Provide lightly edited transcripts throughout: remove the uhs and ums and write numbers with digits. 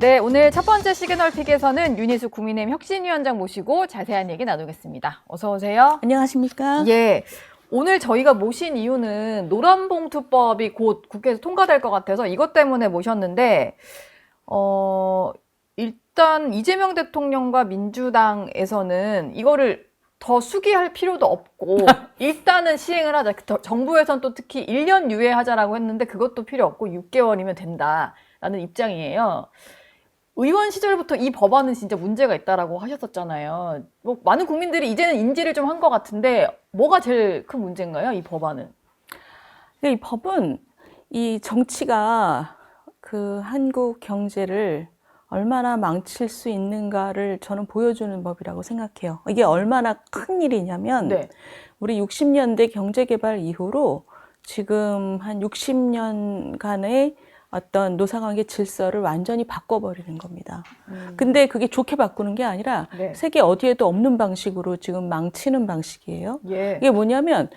네, 오늘 첫 번째 시그널픽에서는 윤희수 국민의힘 혁신위원장 모시고 자세한 얘기 나누겠습니다. 어서 오세요. 안녕하십니까? 예. 오늘 저희가 모신 이유는 노란봉투법이 곧 국회에서 통과될 것 같아서 이것 때문에 모셨는데, 일단 이재명 대통령과 민주당에서는 이거를 더 수기할 필요도 없고 일단은 시행을 하자. 정부에서는 또 특히 1년 유예하자라고 했는데 그것도 필요 없고 6개월이면 된다라는 입장이에요. 의원 시절부터 이 법안은 진짜 문제가 있다라고 하셨었잖아요. 뭐 많은 국민들이 이제는 인지를 좀 한 것 같은데 뭐가 제일 큰 문제인가요, 이 법안은? 이 법은 이 정치가 그 한국 경제를 얼마나 망칠 수 있는가를 저는 보여주는 법이라고 생각해요. 이게 얼마나 큰 일이냐면 네. 우리 60년대 경제개발 이후로 지금 한 60년간의 어떤 노사관계 질서를 완전히 바꿔버리는 겁니다. 근데 그게 좋게 바꾸는 게 아니라 네. 세계 어디에도 없는 방식으로 지금 망치는 방식이에요. 예. 이게 뭐냐면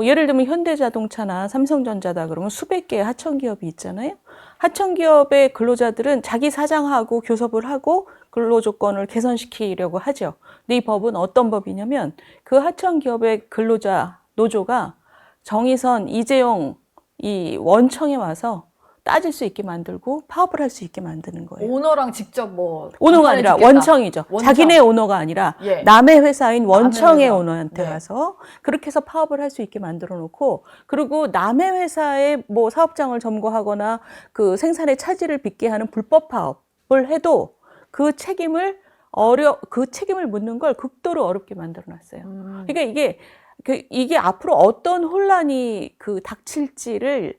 예를 들면 현대자동차나 삼성전자다 그러면 수백 개의 하청기업이 있잖아요. 하청기업의 근로자들은 자기 사장하고 교섭을 하고 근로조건을 개선시키려고 하죠. 근데 이 법은 어떤 법이냐면 그 하청기업의 근로자 노조가 정의선, 이재용 이 원청에 와서 따질 수 있게 만들고 파업을 할 수 있게 만드는 거예요. 오너랑 직접 뭐 오너가 아니라 짓겠다. 원청이죠. 원청. 자기네 오너가 아니라 예. 남의 회사인 원청의 회사. 오너한테 네. 가서 그렇게 해서 파업을 할 수 있게 만들어 놓고, 그리고 남의 회사의 뭐 사업장을 점거하거나 그 생산에 차질을 빚게 하는 불법 파업을 해도 그 책임을 묻는 걸 극도로 어렵게 만들어 놨어요. 그러니까 이게 앞으로 어떤 혼란이 닥칠지를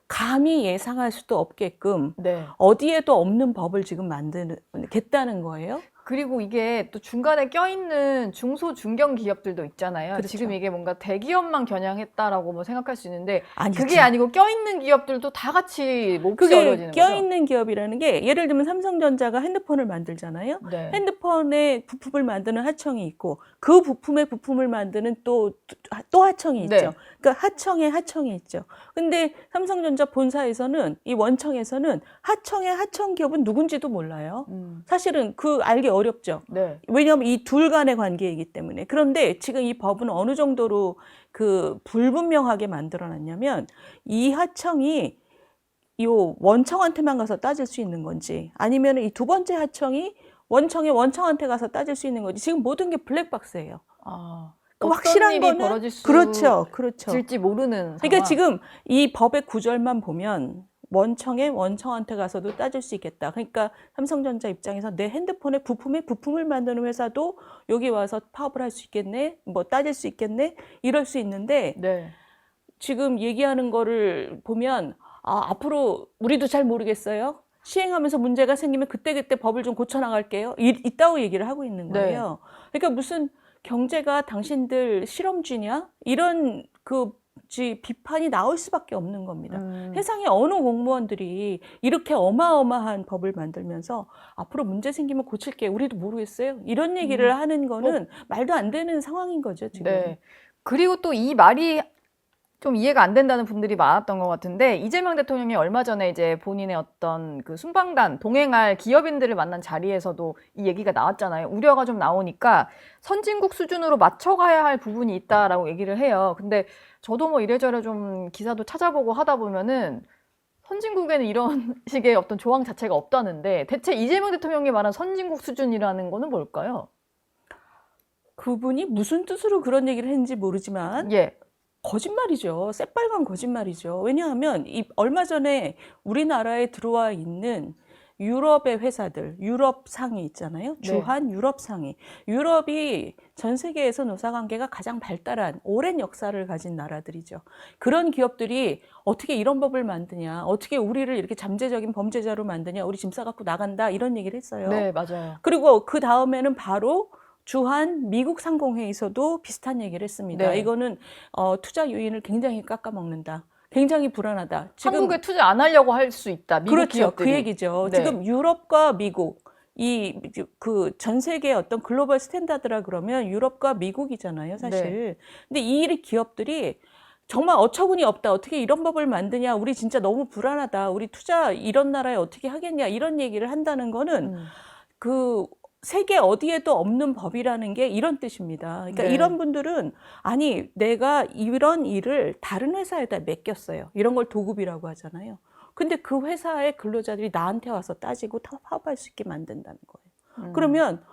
감히 예상할 수도 없게끔 네. 어디에도 없는 법을 지금 만들겠다는 거예요. 그리고 이게 또 중간에 껴있는 중소 중견 기업들도 있잖아요. 그렇죠. 지금 이게 뭔가 대기업만 겨냥했다라고 뭐 생각할 수 있는데 아니죠. 그게 아니고 껴있는 기업들도 다 같이 몫이 그게 어려지는 거죠. 껴있는 기업이라는 게 예를 들면 삼성전자가 핸드폰을 만들잖아요. 네. 핸드폰의 부품을 만드는 하청이 있고 그 부품의 부품을 만드는 또 하청이 있죠. 네. 그러니까 하청이 있죠. 근데 삼성전자 본사에서는 이 원청에서는 하청 기업은 누군지도 몰라요. 사실은 알기 어렵죠. 네. 왜냐하면 이 둘 간의 관계이기 때문에. 그런데 지금 이 법은 어느 정도로 불분명하게 만들어놨냐면 이 하청이 이 원청한테만 가서 따질 수 있는 건지 아니면 이 두 번째 하청이 원청한테 가서 따질 수 있는 건지 지금 모든 게 블랙박스예요. 확실한 일이 거는 벌어질 수 그렇죠. 질지 모르는 그러니까 상황. 지금 이 법의 구절만 보면 원청한테 가서도 따질 수 있겠다. 그러니까 삼성전자 입장에서 내 핸드폰의 부품을 만드는 회사도 여기 와서 파업을 할 수 있겠네, 뭐 따질 수 있겠네, 이럴 수 있는데 네. 지금 얘기하는 거를 보면 앞으로 우리도 잘 모르겠어요. 시행하면서 문제가 생기면 그때그때 법을 좀 고쳐나갈게요. 이따고 얘기를 하고 있는 거예요. 네. 그러니까 무슨 경제가 당신들 실험쥐냐? 이런 비판이 나올 수밖에 없는 겁니다. 세상에 어느 공무원들이 이렇게 어마어마한 법을 만들면서 앞으로 문제 생기면 고칠게, 우리도 모르겠어요. 이런 얘기를 하는 거는 말도 안 되는 상황인 거죠, 지금. 네. 그리고 또 이 말이 좀 이해가 안 된다는 분들이 많았던 것 같은데 이재명 대통령이 얼마 전에 이제 본인의 어떤 순방단 동행할 기업인들을 만난 자리에서도 이 얘기가 나왔잖아요. 우려가 좀 나오니까 선진국 수준으로 맞춰가야 할 부분이 있다라고 얘기를 해요. 근데 저도 뭐 이래저래 좀 기사도 찾아보고 하다 보면은 선진국에는 이런 식의 어떤 조항 자체가 없다는데 대체 이재명 대통령이 말한 선진국 수준이라는 거는 뭘까요? 그분이 무슨 뜻으로 그런 얘기를 했는지 모르지만 예. 거짓말이죠. 새빨간 거짓말이죠. 왜냐하면 얼마 전에 우리나라에 들어와 있는 유럽의 회사들, 유럽 상위 있잖아요. 주한 유럽 상위. 유럽이 전 세계에서 노사관계가 가장 발달한 오랜 역사를 가진 나라들이죠. 그런 기업들이 어떻게 이런 법을 만드냐, 어떻게 우리를 이렇게 잠재적인 범죄자로 만드냐, 우리 짐 싸갖고 나간다, 이런 얘기를 했어요. 네, 맞아요. 그리고 그 다음에는 바로 주한 미국 상공회의에서도 비슷한 얘기를 했습니다. 네. 이거는 투자 요인을 굉장히 깎아먹는다. 굉장히 불안하다. 지금 한국에 투자 안 하려고 할 수 있다. 미국 그렇죠. 기업들이. 그 얘기죠. 네. 지금 유럽과 미국 전 세계의 어떤 글로벌 스탠다드라 그러면 유럽과 미국이잖아요, 사실. 근데 이 기업들이 정말 어처구니 없다. 어떻게 이런 법을 만드냐. 우리 진짜 너무 불안하다. 우리 투자 이런 나라에 어떻게 하겠냐. 이런 얘기를 한다는 거는 그 세계 어디에도 없는 법이라는 게 이런 뜻입니다. 그러니까 네. 이런 분들은 아니 내가 이런 일을 다른 회사에다 맡겼어요. 이런 걸 도급이라고 하잖아요. 근데 그 회사의 근로자들이 나한테 와서 따지고 파업할 수 있게 만든다는 거예요. 그러면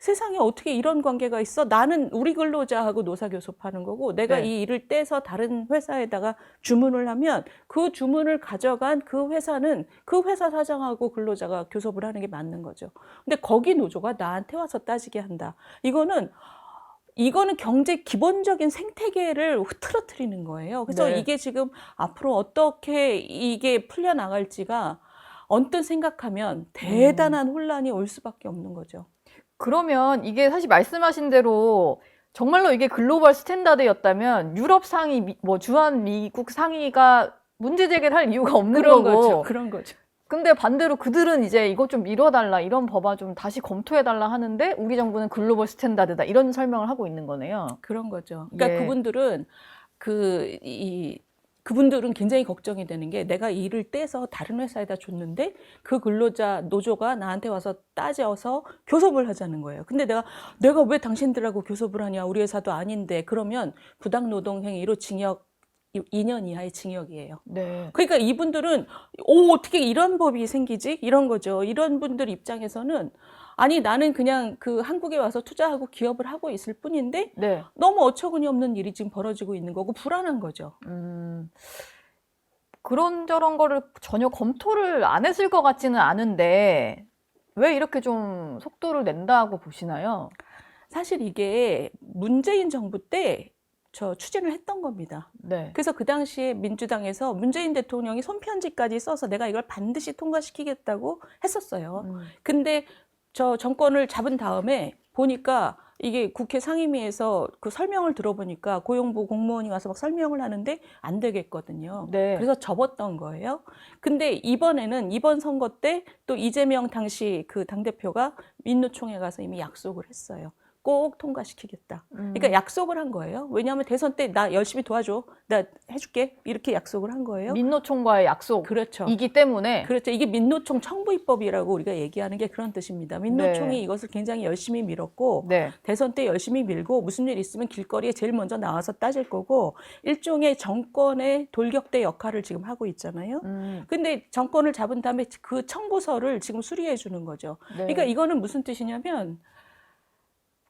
세상에 어떻게 이런 관계가 있어? 나는 우리 근로자하고 노사교섭하는 거고 내가 네. 이 일을 떼서 다른 회사에다가 주문을 하면 그 주문을 가져간 그 회사는 그 회사 사장하고 근로자가 교섭을 하는 게 맞는 거죠. 근데 거기 노조가 나한테 와서 따지게 한다. 이거는 경제 기본적인 생태계를 흐트러뜨리는 거예요. 그래서 네. 이게 지금 앞으로 어떻게 이게 풀려나갈지가 언뜻 생각하면 대단한 혼란이 올 수밖에 없는 거죠. 그러면 이게 사실 말씀하신 대로 정말로 이게 글로벌 스탠다드였다면 유럽 상위, 뭐 주한 미국 상위가 문제 제기를 할 이유가 없는 그런 거고. 거죠. 그런 거죠. 근데 반대로 그들은 이제 이것 좀 미뤄달라, 이런 법안 좀 다시 검토해달라 하는데 우리 정부는 글로벌 스탠다드다, 이런 설명을 하고 있는 거네요. 그런 거죠. 그러니까 예. 그분들은 굉장히 걱정이 되는 게 내가 일을 떼서 다른 회사에다 줬는데 그 근로자 노조가 나한테 와서 따져서 교섭을 하자는 거예요. 근데 내가 왜 당신들하고 교섭을 하냐? 우리 회사도 아닌데. 그러면 부당 노동 행위로 징역 2년 이하의 징역이에요. 네. 그러니까 이분들은 어떻게 이런 법이 생기지? 이런 거죠. 이런 분들 입장에서는 아니 나는 그냥 그 한국에 와서 투자하고 기업을 하고 있을 뿐인데 네. 너무 어처구니 없는 일이 지금 벌어지고 있는 거고 불안한 거죠. 그런저런 거를 전혀 검토를 안 했을 것 같지는 않은데 왜 이렇게 좀 속도를 낸다고 보시나요? 사실 이게 문재인 정부 때 저 추진을 했던 겁니다. 네. 그래서 그 당시에 민주당에서 문재인 대통령이 손편지까지 써서 내가 이걸 반드시 통과시키겠다고 했었어요. 근데 저 정권을 잡은 다음에 보니까 이게 국회 상임위에서 그 설명을 들어보니까 고용부 공무원이 와서 막 설명을 하는데 안 되겠거든요. 네. 그래서 접었던 거예요. 근데 이번에는 이번 선거 때 또 이재명 당시 그 당대표가 민노총에 가서 이미 약속을 했어요. 꼭 통과시키겠다. 그러니까 약속을 한 거예요. 왜냐하면 대선 때 나 열심히 도와줘. 나 해줄게. 이렇게 약속을 한 거예요. 민노총과의 약속이기 그렇죠. 때문에. 그렇죠. 이게 민노총 청부 입법이라고 우리가 얘기하는 게 그런 뜻입니다. 민노총이 네. 이것을 굉장히 열심히 밀었고 네. 대선 때 열심히 밀고 무슨 일 있으면 길거리에 제일 먼저 나와서 따질 거고 일종의 정권의 돌격대 역할을 지금 하고 있잖아요. 근데 정권을 잡은 다음에 그 청부서를 지금 수리해 주는 거죠. 네. 그러니까 이거는 무슨 뜻이냐면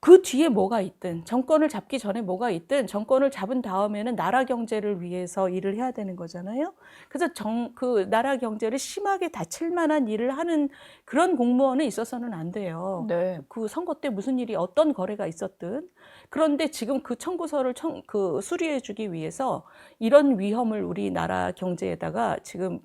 그 뒤에 뭐가 있든 정권을 잡기 전에 뭐가 있든 정권을 잡은 다음에는 나라 경제를 위해서 일을 해야 되는 거잖아요. 그래서 그 나라 경제를 심하게 다칠 만한 일을 하는 그런 공무원은 있어서는 안 돼요. 네. 그 선거 때 무슨 일이 어떤 거래가 있었든. 그런데 지금 그 청구서를 수리해 주기 위해서 이런 위험을 우리나라 경제에다가 지금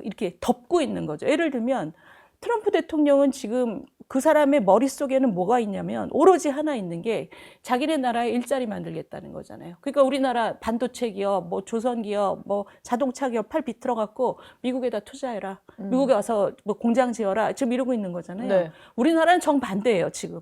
이렇게 덮고 있는 거죠. 예를 들면 트럼프 대통령은 지금 그 사람의 머릿속에는 뭐가 있냐면 오로지 하나 있는 게 자기네 나라에 일자리 만들겠다는 거잖아요. 그러니까 우리나라 반도체 기업, 뭐 조선 기업, 뭐 자동차 기업 팔 비틀어 갖고 미국에다 투자해라. 미국에 와서 뭐 공장 지어라. 지금 이러고 있는 거잖아요. 네. 우리나라는 정반대예요, 지금.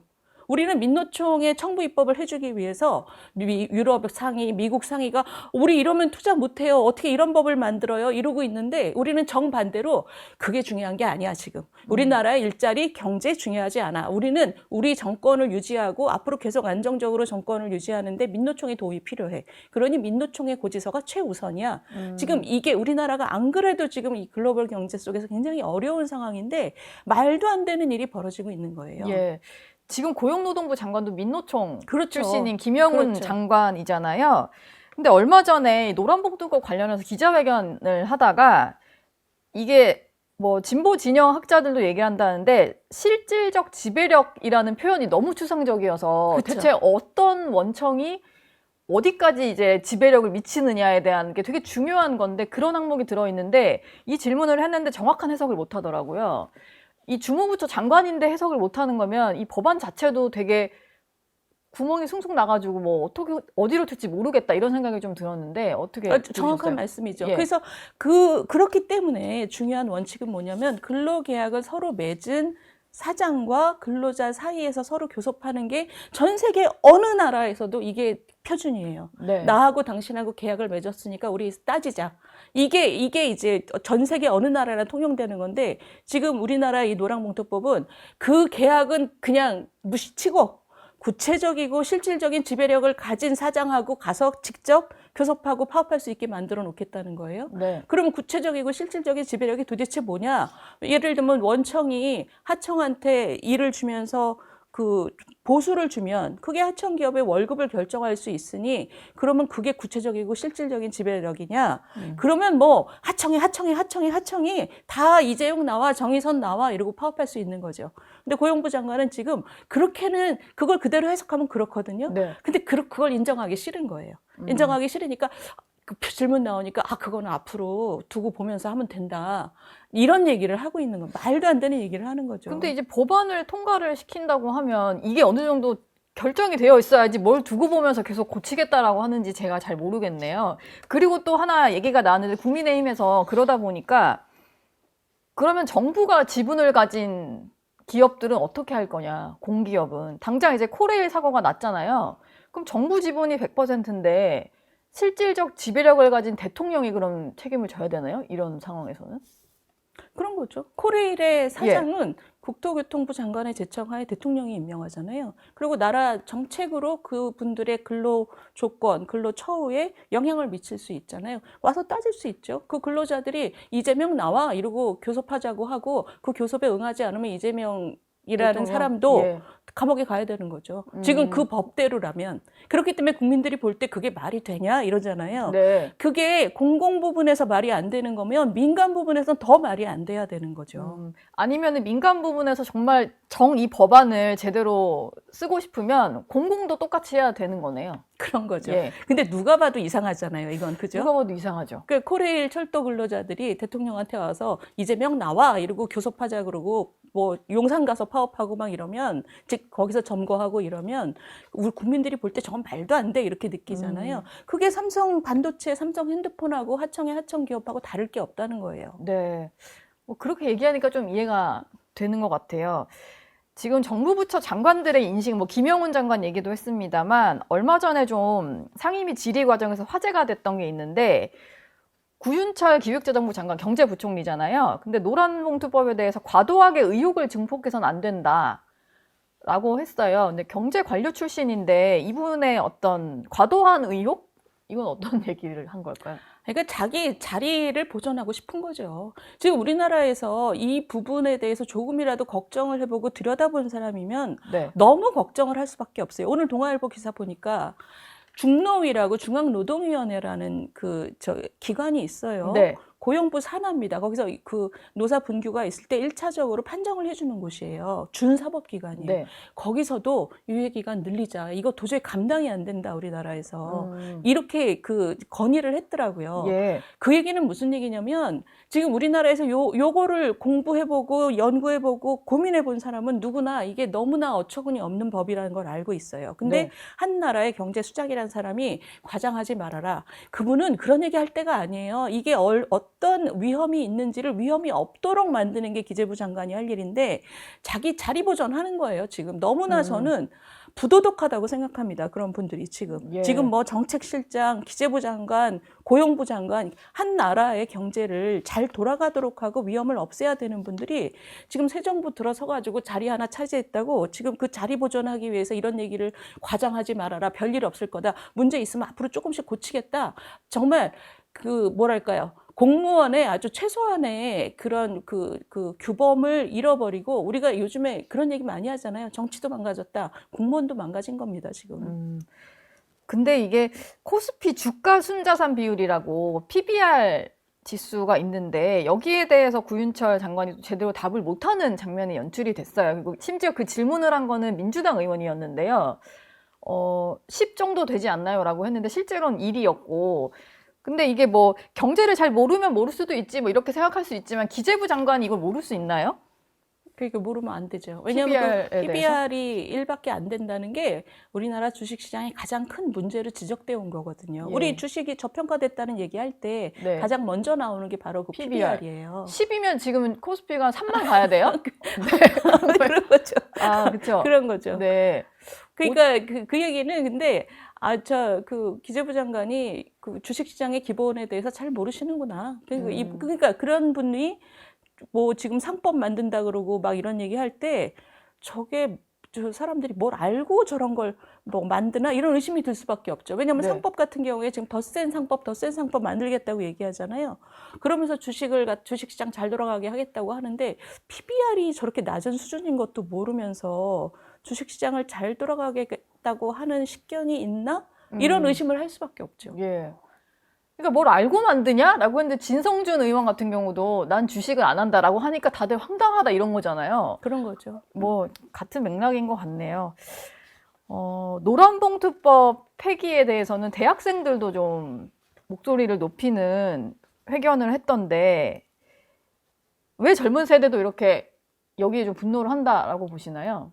우리는 민노총의 청부 입법을 해주기 위해서 유럽 상위, 미국 상위가 우리 이러면 투자 못해요. 어떻게 이런 법을 만들어요? 이러고 있는데 우리는 정반대로 그게 중요한 게 아니야, 지금. 우리나라의 일자리, 경제 중요하지 않아. 우리는 우리 정권을 유지하고 앞으로 계속 안정적으로 정권을 유지하는데 민노총의 도움이 필요해. 그러니 민노총의 고지서가 최우선이야. 지금 이게 우리나라가 안 그래도 지금 이 글로벌 경제 속에서 굉장히 어려운 상황인데 말도 안 되는 일이 벌어지고 있는 거예요. 예. 지금 고용노동부 장관도 민노총 그렇죠. 출신인 김영훈 그렇죠. 장관이잖아요. 근데 얼마 전에 노란봉투법 관련해서 기자회견을 하다가 이게 뭐 진보 진영 학자들도 얘기한다는데 실질적 지배력이라는 표현이 너무 추상적이어서 그쵸. 대체 어떤 원청이 어디까지 이제 지배력을 미치느냐에 대한 게 되게 중요한 건데 그런 항목이 들어있는데 이 질문을 했는데 정확한 해석을 못 하더라고요. 이 주무부처 장관인데 해석을 못하는 거면 이 법안 자체도 되게 구멍이 숭숭 나가지고 뭐 어떻게 어디로 튈지 모르겠다 이런 생각이 좀 들었는데 어떻게 정확한 들으셨어요? 말씀이죠. 예. 그래서 그렇기 때문에 중요한 원칙은 뭐냐면 근로계약을 서로 맺은 사장과 근로자 사이에서 서로 교섭하는 게 전 세계 어느 나라에서도 이게 표준이에요. 네. 나하고 당신하고 계약을 맺었으니까 우리 따지자. 이게 이제 전 세계 어느 나라나 통용되는 건데 지금 우리나라 이 노랑봉투법은 그 계약은 그냥 무시치고 구체적이고 실질적인 지배력을 가진 사장하고 가서 직접 교섭하고 파업할 수 있게 만들어 놓겠다는 거예요. 네. 그러면 구체적이고 실질적인 지배력이 도대체 뭐냐? 예를 들면 원청이 하청한테 일을 주면서 그 보수를 주면 그게 하청 기업의 월급을 결정할 수 있으니 그러면 그게 구체적이고 실질적인 지배력이냐? 그러면 뭐 하청이 다 이재용 나와 정의선 나와 이러고 파업할 수 있는 거죠. 근데 고용부 장관은 지금 그렇게는 그걸 그대로 해석하면 그렇거든요. 네. 근데 그걸 인정하기 싫은 거예요. 인정하기 싫으니까 그 질문 나오니까 그거는 앞으로 두고 보면서 하면 된다. 이런 얘기를 하고 있는 거 말도 안 되는 얘기를 하는 거죠. 근데 이제 법안을 통과를 시킨다고 하면 이게 어느 정도 결정이 되어 있어야지 뭘 두고 보면서 계속 고치겠다라고 하는지 제가 잘 모르겠네요. 그리고 또 하나 얘기가 나왔는데 국민의힘에서 그러다 보니까 그러면 정부가 지분을 가진 기업들은 어떻게 할 거냐, 공기업은. 당장 이제 코레일 사고가 났잖아요. 그럼 정부 지분이 100%인데 실질적 지배력을 가진 대통령이 그럼 책임을 져야 되나요? 이런 상황에서는? 그런 거죠. 코레일의 사장은 국토교통부 장관의 제청하에 대통령이 임명하잖아요. 그리고 나라 정책으로 그분들의 근로 조건, 근로 처우에 영향을 미칠 수 있잖아요. 와서 따질 수 있죠. 그 근로자들이 이재명 나와 이러고 교섭하자고 하고 그 교섭에 응하지 않으면 이재명이라는 대통령? 사람도 예. 감옥에 가야 되는 거죠. 지금 그 법대로라면. 그렇기 때문에 국민들이 볼 때 그게 말이 되냐 이러잖아요. 네. 그게 공공 부분에서 말이 안 되는 거면 민간 부분에서는 더 말이 안 돼야 되는 거죠. 아니면 민간 부분에서 정말 이 법안을 제대로 쓰고 싶으면 공공도 똑같이 해야 되는 거네요. 그런 거죠. 예. 근데 누가 봐도 이상하잖아요. 이건 그죠? 누가 봐도 이상하죠. 그 코레일 철도 근로자들이 대통령한테 와서 이재명 나와 이러고 교섭하자 그러고 뭐 용산 가서 파업하고 막 이러면 즉 거기서 점거하고 이러면 우리 국민들이 볼 때 저건 말도 안 돼 이렇게 느끼잖아요. 그게 삼성 반도체, 삼성 핸드폰하고 하청의 하청 기업하고 다를 게 없다는 거예요. 네. 뭐 그렇게 얘기하니까 좀 이해가 되는 것 같아요. 지금 정부 부처 장관들의 인식, 뭐 김영훈 장관 얘기도 했습니다만 얼마 전에 좀 상임위 질의 과정에서 화제가 됐던 게 있는데 구윤철 기획재정부 장관 경제부총리잖아요. 근데 노란봉투법에 대해서 과도하게 의혹을 증폭해서는 안 된다라고 했어요. 근데 경제관료 출신인데 이분의 어떤 과도한 의혹? 이건 어떤 얘기를 한 걸까요? 그러니까 자기 자리를 보존하고 싶은 거죠. 지금 우리나라에서 이 부분에 대해서 조금이라도 걱정을 해보고 들여다본 사람이면 네. 너무 걱정을 할 수밖에 없어요. 오늘 동아일보 기사 보니까 중노위라고 중앙노동위원회라는 기관이 있어요. 네. 고용부 산하입니다. 거기서 그 노사 분규가 있을 때 1차적으로 판정을 해주는 곳이에요. 준사법기관이에요. 네. 거기서도 유예기간 늘리자. 이거 도저히 감당이 안 된다, 우리나라에서. 이렇게 건의를 했더라고요. 예. 그 얘기는 무슨 얘기냐면 지금 우리나라에서 요거를 공부해보고 연구해보고 고민해본 사람은 누구나 이게 너무나 어처구니 없는 법이라는 걸 알고 있어요. 근데 네. 한 나라의 경제 수장이라는 사람이 과장하지 말아라. 그분은 그런 얘기 할 때가 아니에요. 이게 어떤 위험이 있는지를 위험이 없도록 만드는 게 기재부 장관이 할 일인데 자기 자리 보존하는 거예요. 지금 너무나 저는 부도덕하다고 생각합니다. 그런 분들이 지금. 예. 지금 뭐 정책실장, 기재부 장관, 고용부 장관 한 나라의 경제를 잘 돌아가도록 하고 위험을 없애야 되는 분들이 지금 새 정부 들어서 가지고 자리 하나 차지했다고 지금 그 자리 보존하기 위해서 이런 얘기를 과장하지 말아라. 별일 없을 거다. 문제 있으면 앞으로 조금씩 고치겠다. 정말 뭐랄까요. 공무원의 아주 최소한의 그런 규범을 잃어버리고 우리가 요즘에 그런 얘기 많이 하잖아요. 정치도 망가졌다. 공무원도 망가진 겁니다, 지금. 근데 이게 코스피 주가 순자산 비율이라고 PBR 지수가 있는데 여기에 대해서 구윤철 장관이 제대로 답을 못하는 장면이 연출이 됐어요. 그리고 심지어 그 질문을 한 거는 민주당 의원이었는데요. 10 정도 되지 않나요? 라고 했는데 실제로는 1이었고 근데 이게 뭐 경제를 잘 모르면 모를 수도 있지 뭐 이렇게 생각할 수 있지만 기재부 장관이 이걸 모를 수 있나요? 그러니까 모르면 안 되죠. 왜냐하면 PBR에 그 PBR이 1밖에 안 된다는 게 우리나라 주식시장의 가장 큰 문제로 지적되어 온 거거든요. 예. 우리 주식이 저평가됐다는 얘기할 때 네. 가장 먼저 나오는 게 바로 그 PBR. PBR이에요. 10이면 지금은 코스피가 3만 가야 돼요? 그런 거죠. 아, 그렇죠. 그런 거죠. 네. 그러니까 그 얘기는 근데 그 기재부 장관이 그 주식시장의 기본에 대해서 잘 모르시는구나. 그러니까 그런 분이 뭐 지금 상법 만든다 그러고 막 이런 얘기할 때 저게 저 사람들이 뭘 알고 저런 걸 뭐 만드나 이런 의심이 들 수밖에 없죠. 왜냐하면 네. 상법 같은 경우에 지금 더 센 상법 만들겠다고 얘기하잖아요. 그러면서 주식시장 잘 돌아가게 하겠다고 하는데 PBR이 저렇게 낮은 수준인 것도 모르면서 주식시장을 잘 돌아가겠다고 하는 식견이 있나? 이런 의심을 할 수밖에 없죠. 예. 그러니까 뭘 알고 만드냐라고 했는데 진성준 의원 같은 경우도 난 주식을 안 한다라고 하니까 다들 황당하다 이런 거잖아요. 그런 거죠. 뭐 같은 맥락인 것 같네요. 노란봉투법 폐기에 대해서는 대학생들도 좀 목소리를 높이는 회견을 했던데 왜 젊은 세대도 이렇게 여기에 좀 분노를 한다라고 보시나요?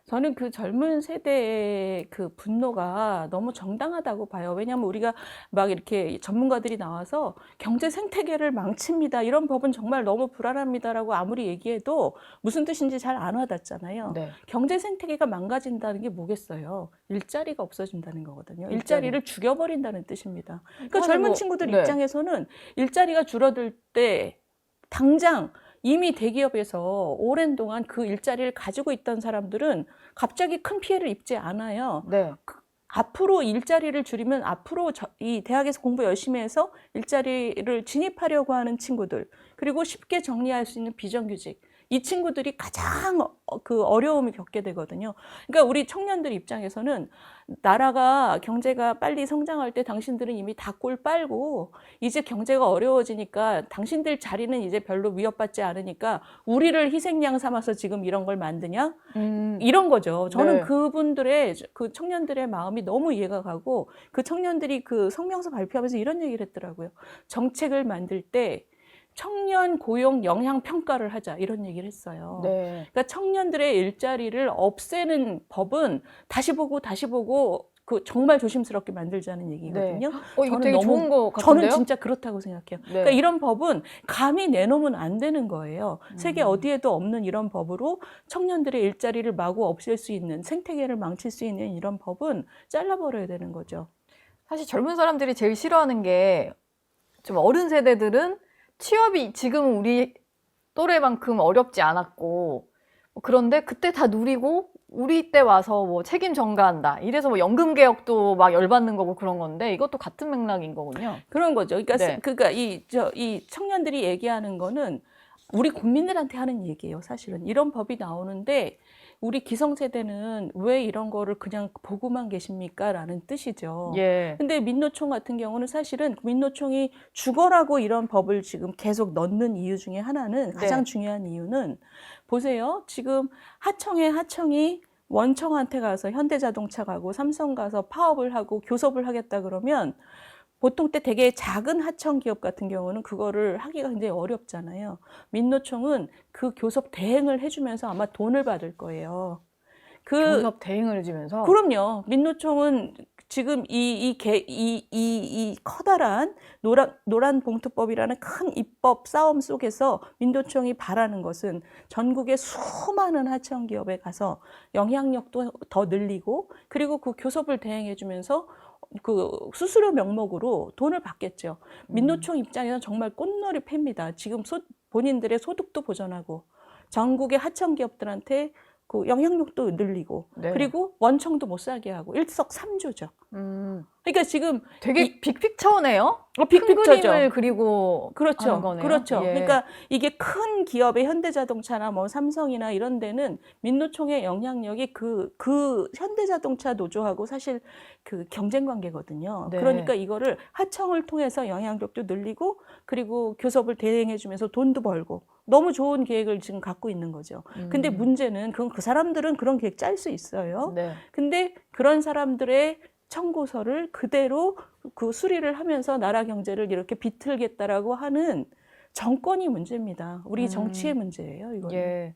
저는 그 젊은 세대의 그 분노가 너무 정당하다고 봐요. 왜냐하면 우리가 막 이렇게 전문가들이 나와서 경제 생태계를 망칩니다. 이런 법은 정말 너무 불안합니다라고 아무리 얘기해도 무슨 뜻인지 잘 안 와닿잖아요. 네. 경제 생태계가 망가진다는 게 뭐겠어요? 일자리가 없어진다는 거거든요. 일자리를 죽여버린다는 뜻입니다. 그러니까 아니, 젊은 뭐, 친구들 네. 입장에서는 일자리가 줄어들 때 당장 이미 대기업에서 오랜 동안 그 일자리를 가지고 있던 사람들은 갑자기 큰 피해를 입지 않아요. 네. 앞으로 일자리를 줄이면 앞으로 이 대학에서 공부 열심히 해서 일자리를 진입하려고 하는 친구들, 그리고 쉽게 정리할 수 있는 비정규직, 이 친구들이 가장 그 어려움을 겪게 되거든요. 그러니까 우리 청년들 입장에서는 나라가 경제가 빨리 성장할 때 당신들은 이미 다 꼴 빨고 이제 경제가 어려워지니까 당신들 자리는 이제 별로 위협받지 않으니까 우리를 희생양 삼아서 지금 이런 걸 만드냐? 이런 거죠. 저는 네. 그분들의 그 청년들의 마음이 너무 이해가 가고 그 청년들이 그 성명서 발표하면서 이런 얘기를 했더라고요. 정책을 만들 때 청년 고용 영향 평가를 하자 이런 얘기를 했어요. 네. 그러니까 청년들의 일자리를 없애는 법은 다시 보고 그 정말 조심스럽게 만들자는 얘기거든요. 이거 저는 되게 너무- 좋은 거 같은데요? 저는 진짜 그렇다고 생각해요. 네. 그러니까 이런 법은 감히 내놓으면 안 되는 거예요. 세계 어디에도 없는 이런 법으로 청년들의 일자리를 마구 없앨 수 있는, 생태계를 망칠 수 있는 이런 법은 잘라버려야 되는 거죠. 사실 젊은 사람들이 제일 싫어하는 게 좀 어른 세대들은 취업이 지금 우리 또래만큼 어렵지 않았고 그런데 그때 다 누리고 우리 때 와서 뭐 책임 전가한다. 이래서 뭐 연금 개혁도 막 열받는 거고 그런 건데 이것도 같은 맥락인 거군요. 그런 거죠. 그러니까, 네. 그러니까 이 청년들이 얘기하는 거는 우리 국민들한테 하는 얘기예요, 사실은. 이런 법이 나오는데 우리 기성세대는 왜 이런 거를 그냥 보고만 계십니까? 라는 뜻이죠. 예. 근데 민노총 같은 경우는 사실은 민노총이 죽어라고 이런 법을 지금 계속 넣는 이유 중에 하나는 가장 중요한 이유는 보세요. 지금 하청이 원청한테 가서 현대자동차 가고 삼성 가서 파업을 하고 교섭을 하겠다 그러면 보통 때 되게 작은 하청 기업 같은 경우는 그거를 하기가 굉장히 어렵잖아요. 민노총은 그 교섭 대행을 해주면서 아마 돈을 받을 거예요. 교섭 대행을 해주면서. 그럼요. 민노총은 지금 이 커다란 노란 봉투법이라는 큰 입법 싸움 속에서 민노총이 바라는 것은 전국의 수많은 하청 기업에 가서 영향력도 더 늘리고 그리고 그 교섭을 대행해주면서 그 수수료 명목으로 돈을 받겠죠. 민노총 입장에서는 정말 꽃놀이 팹니다. 지금 본인들의 소득도 보전하고 전국의 하청 기업들한테 그 영향력도 늘리고 그리고 원청도 못 살게 하고 일석삼조죠. 그러니까 지금 되게 빅픽처네요. 큰 빅픽처죠. 그림을 그리고 그렇죠. 하는 거네요. 그렇죠. 예. 그러니까 이게 큰 기업의 현대자동차나 뭐 삼성이나 이런 데는 민노총의 영향력이 그 현대자동차 노조하고 사실 그 경쟁 관계거든요. 네. 그러니까 이거를 하청을 통해서 영향력도 늘리고 그리고 교섭을 대행해주면서 돈도 벌고 너무 좋은 계획을 지금 갖고 있는 거죠. 근데 문제는 그 사람들은 그런 계획 짤 수 있어요. 네. 근데 그런 사람들의 청구서를 그대로 그 수리를 하면서 나라 경제를 이렇게 비틀겠다라고 하는 정권이 문제입니다. 우리 정치의 문제예요, 이거는. 예.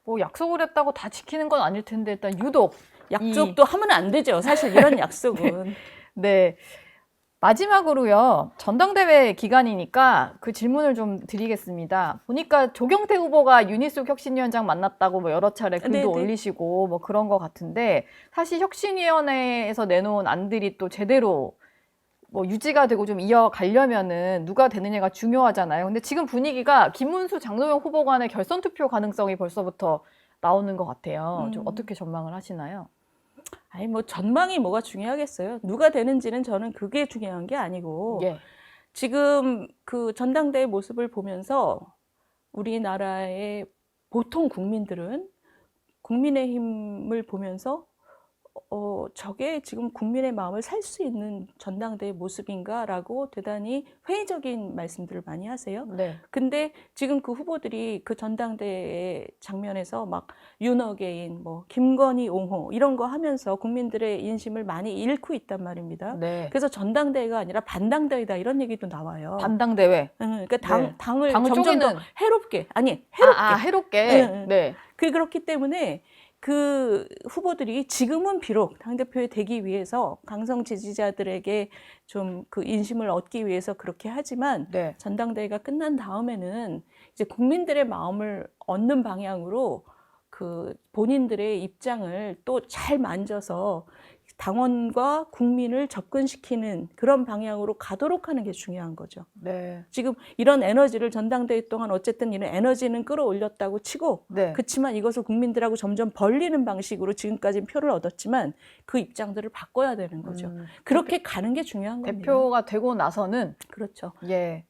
뭐 약속을 했다고 다 지키는 건 아닐 텐데 일단 유독 약속도 하면 안 되죠. 사실 이런 약속은. 네. 마지막으로요. 전당대회 기간이니까 그 질문을 좀 드리겠습니다. 보니까 조경태 후보가 윤희숙 혁신위원장 만났다고 뭐 여러 차례 글도 네네. 올리시고 뭐 그런 것 같은데 사실 혁신위원회에서 내놓은 안들이 또 제대로 뭐 유지가 되고 좀 이어가려면은 누가 되느냐가 중요하잖아요. 근데 지금 분위기가 김문수, 장노영 후보 간의 결선 투표 가능성이 벌써부터 나오는 것 같아요. 좀 어떻게 전망을 하시나요? 아니 뭐 전망이 뭐가 중요하겠어요. 누가 되는지는 저는 그게 중요한 게 아니고 예. 지금 그 전당대회 모습을 보면서 우리나라의 보통 국민들은 국민의힘을 보면서 저게 지금 국민의 마음을 살 수 있는 전당대회 모습인가라고 대단히 회의적인 말씀들을 많이 하세요. 네. 근데 지금 그 후보들이 그 전당대회 장면에서 막 윤어게인, 뭐 김건희 옹호 이런 거 하면서 국민들의 인심을 많이 잃고 있단 말입니다. 네. 그래서 전당대회가 아니라 반당대회다 이런 얘기도 나와요. 반당대회. 그러니까 네. 당을 당을 점점 더 쪼개는- 해롭게, 아니 해롭게. 해롭게. 네. 네. 그렇기 때문에 그 후보들이 지금은 비록 당대표에 되기 위해서 강성 지지자들에게 좀 그 인심을 얻기 위해서 그렇게 하지만 네. 전당대회가 끝난 다음에는 이제 국민들의 마음을 얻는 방향으로 그 본인들의 입장을 또 잘 만져서 당원과 국민을 접근시키는 그런 방향으로 가도록 하는 게 중요한 거죠. 네. 지금 이런 에너지를 전당대회 동안 어쨌든 이런 에너지는 끌어올렸다고 치고 네. 그렇지만 이것을 국민들하고 점점 벌리는 방식으로 지금까지는 표를 얻었지만 그 입장들을 바꿔야 되는 거죠. 그렇게 가는 게 중요한 겁니다. 대표가 되고 나서는 그렇죠. 예.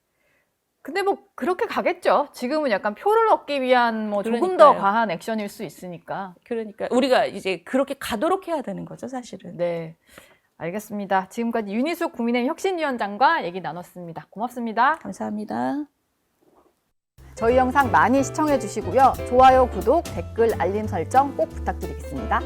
근데 뭐 그렇게 가겠죠. 지금은 약간 표를 얻기 위한 뭐 조금 더 그러니까요. 과한 액션일 수 있으니까. 그러니까 우리가 이제 그렇게 가도록 해야 되는 거죠, 사실은. 네. 알겠습니다. 지금까지 윤희숙 국민의힘 혁신위원장과 얘기 나눴습니다. 고맙습니다. 감사합니다. 저희 영상 많이 시청해 주시고요. 좋아요, 구독, 댓글, 알림 설정 꼭 부탁드리겠습니다.